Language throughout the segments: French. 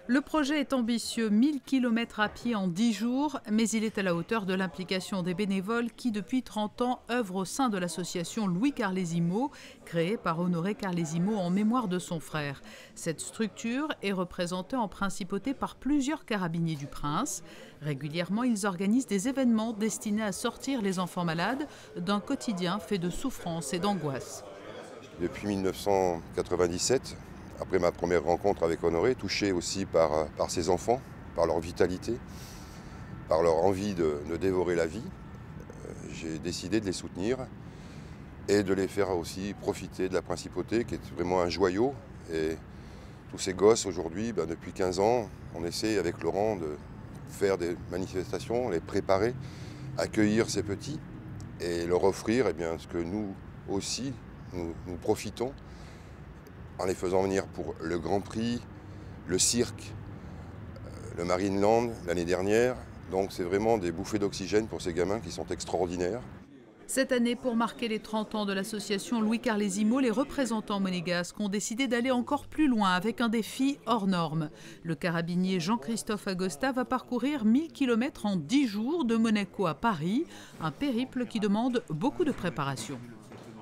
Le projet est ambitieux, 1000 km à pied en 10 jours, mais il est à la hauteur de l'implication des bénévoles qui, depuis 30 ans, œuvrent au sein de l'association Louis Carlesimo, créée par Honoré Carlesimo en mémoire de son frère. Cette structure est représentée en principauté par plusieurs carabiniers du Prince. Régulièrement, ils organisent des événements destinés à sortir les enfants malades d'un quotidien fait de souffrance et d'angoisse. Depuis 1997, après ma première rencontre avec Honoré, touché aussi par ses enfants, par leur vitalité, par leur envie de dévorer la vie, j'ai décidé de les soutenir et de les faire aussi profiter de la principauté qui est vraiment un joyau. Et tous ces gosses aujourd'hui, depuis 15 ans, on essaie avec Laurent de faire des manifestations, les préparer, accueillir ces petits et leur offrir ce que nous aussi, nous profitons en les faisant venir pour le Grand Prix, le cirque, le Marineland l'année dernière. Donc c'est vraiment des bouffées d'oxygène pour ces gamins qui sont extraordinaires. Cette année, pour marquer les 30 ans de l'association Louis Carlesimo, les représentants monégasques ont décidé d'aller encore plus loin avec un défi hors norme. Le carabinier Jean-Christophe Agosta va parcourir 1000 km en 10 jours de Monaco à Paris, un périple qui demande beaucoup de préparation.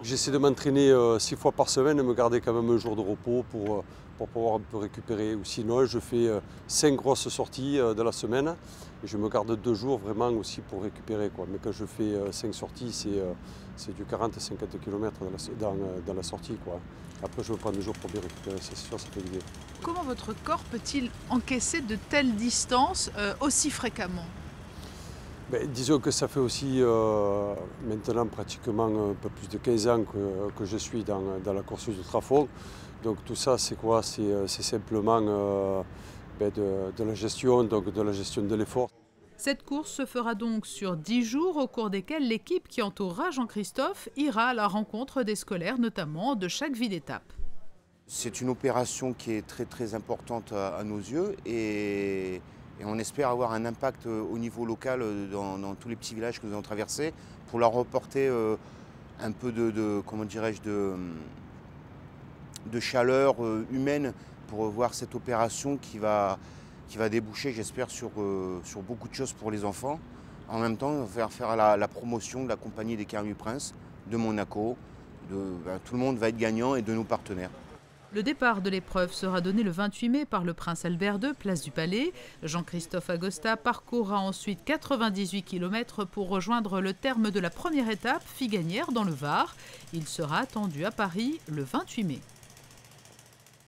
J'essaie de m'entraîner 6 fois par semaine et me garder quand même un jour de repos pour pouvoir un peu récupérer. Ou sinon, je fais 5 grosses sorties de la semaine et je me garde 2 jours vraiment aussi pour récupérer. Mais quand je fais 5 sorties, c'est du 40-50 km dans la sortie. Après, je me prends 2 jours pour bien récupérer, c'est sûr, ça fait du bien. Comment votre corps peut-il encaisser de telles distances aussi fréquemment ? Disons que ça fait aussi maintenant pratiquement un peu plus de 15 ans que je suis dans la course ultrafond. Donc tout ça, c'est quoi? C'est simplement de la gestion, donc de la gestion de l'effort. Cette course se fera donc sur 10 jours au cours desquels l'équipe qui entourera Jean-Christophe ira à la rencontre des scolaires, notamment de chaque ville d'étape. C'est une opération qui est très très importante à nos yeux et on espère avoir un impact au niveau local dans tous les petits villages que nous avons traversés pour leur reporter un peu de chaleur humaine pour voir cette opération qui va déboucher, j'espère, sur beaucoup de choses pour les enfants. En même temps, faire la promotion de la compagnie des Carabiniers du Prince, de Monaco. Tout le monde va être gagnant et de nos partenaires. Le départ de l'épreuve sera donné le 28 mai par le Prince Albert II, place du Palais. Jean-Christophe Agosta parcourra ensuite 98 km pour rejoindre le terme de la première étape, Figuignères, dans le Var. Il sera attendu à Paris le 28 mai.